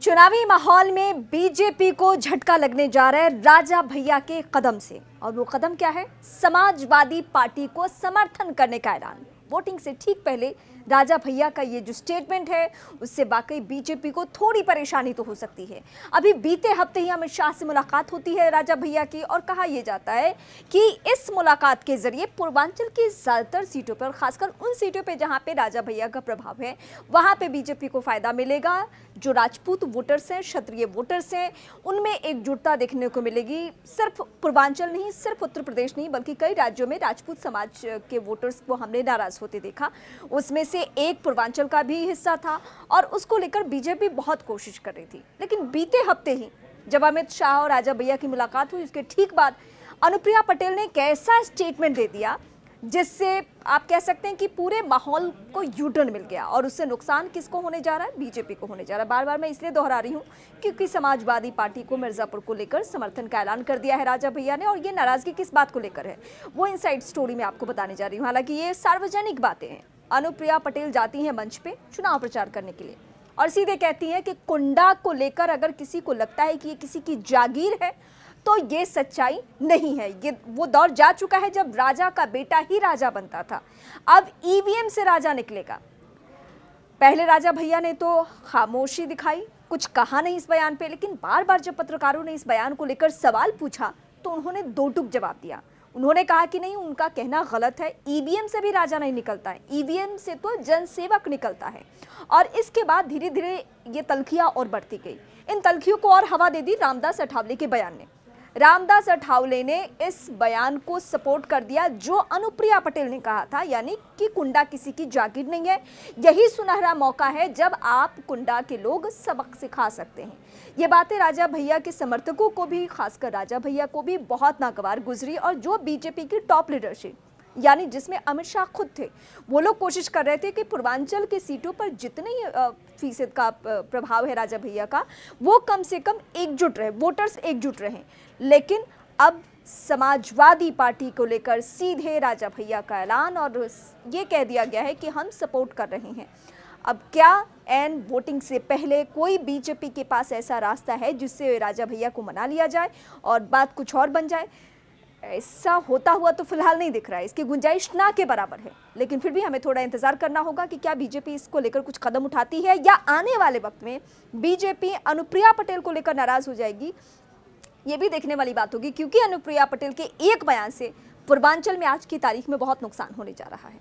चुनावी माहौल में बीजेपी को झटका लगने जा रहा है राजा भैया के कदम से। और वो कदम क्या है? समाजवादी पार्टी को समर्थन करने का ऐलान। वोटिंग से ठीक पहले राजा भैया का ये जो स्टेटमेंट है उससे वाकई बीजेपी को थोड़ी परेशानी तो हो सकती है। अभी बीते हफ्ते ही अमित शाह से मुलाकात होती है राजा भैया की और कहा यह जाता है कि इस मुलाकात के जरिए पूर्वांचल की ज्यादातर सीटों पर, खासकर उन सीटों पर जहां पे राजा भैया का प्रभाव है, वहां पे बीजेपी को फायदा मिलेगा। जो राजपूत वोटर्स हैं, क्षत्रिय वोटर्स हैं, उनमें एकजुटता देखने को मिलेगी। सिर्फ पूर्वांचल नहीं, सिर्फ उत्तर प्रदेश नहीं, बल्कि कई राज्यों में राजपूत समाज के वोटर्स को हमने नाराज होते देखा। उसमें से एक पूर्वांचल का भी हिस्सा था और उसको लेकर बीजेपी बहुत कोशिश कर रही थी। लेकिन बीते हफ्ते ही जब अमित शाह और राजा भैया की मुलाकात हुई, उसके ठीक बाद अनुप्रिया पटेल ने एक ऐसा स्टेटमेंट दे दिया जिससे आप कह सकते हैं कि पूरे माहौल को यूटर्न मिल गया। और उससे नुकसान किसको होने जा रहा है? बीजेपी को होने जा रहा है। बार बार मैं इसलिए दोहरा रही हूँ क्योंकि समाजवादी पार्टी को मिर्जापुर को लेकर समर्थन का ऐलान कर दिया है राजा भैया ने। और ये नाराजगी किस बात को लेकर है वो इनसाइड स्टोरी में आपको बताने जा रही हूँ। हालांकि ये सार्वजनिक बातें हैं। अनुप्रिया पटेल जाती हैं मंच पे चुनाव प्रचार करने के लिए और सीधे कहती हैं कि कुंडा को लेकर अगर किसी को लगता है कि ये किसी की जागीर है तो ये सच्चाई नहीं है। ये वो दौर जा चुका है जब राजा का बेटा ही राजा बनता था। अब ईवीएम से राजा निकलेगा। पहले राजा भैया ने तो खामोशी दिखाई, कुछ कहा नहीं इस बयान पे, लेकिन बार बार जब पत्रकारों ने इस बयान को लेकर सवाल पूछा तो उन्होंने दो टूक जवाब दिया। उन्होंने कहा कि नहीं, उनका कहना गलत है, ईवीएम से भी राजा नहीं निकलता है, ईवीएम से तो जनसेवक निकलता है। और इसके बाद धीरे धीरे ये तल्खियां और बढ़ती गई। इन तल्खियों को और हवा दे दी रामदास अठावले के बयान ने। रामदास अठावले ने इस बयान को सपोर्ट कर दिया जो अनुप्रिया पटेल ने कहा था, यानी कि कुंडा किसी की जागीर नहीं है। यही सुनहरा मौका है जब आप कुंडा के लोग सबक सिखा सकते हैं। ये बातें राजा भैया के समर्थकों को भी, खासकर राजा भैया को भी बहुत नागवार गुजरी। और जो बीजेपी की टॉप लीडरशिप, यानी जिसमें अमित शाह खुद थे, वो लोग कोशिश कर रहे थे कि पूर्वांचल की सीटों पर जितने फीसद का प्रभाव है राजा भैया का, वो कम से कम एकजुट रहे, वोटर्स एकजुट रहें। लेकिन अब समाजवादी पार्टी को लेकर सीधे राजा भैया का ऐलान और ये कह दिया गया है कि हम सपोर्ट कर रहे हैं। अब क्या एंड वोटिंग से पहले कोई बीजेपी के पास ऐसा रास्ता है जिससे राजा भैया को मना लिया जाए और बात कुछ और बन जाए? ऐसा होता हुआ तो फिलहाल नहीं दिख रहा है, इसकी गुंजाइश ना के बराबर है। लेकिन फिर भी हमें थोड़ा इंतजार करना होगा कि क्या बीजेपी इसको लेकर कुछ कदम उठाती है या आने वाले वक्त में बीजेपी अनुप्रिया पटेल को लेकर नाराज हो जाएगी। ये भी देखने वाली बात होगी, क्योंकि अनुप्रिया पटेल के एक बयान से पूर्वांचल में आज की तारीख में बहुत नुकसान होने जा रहा है।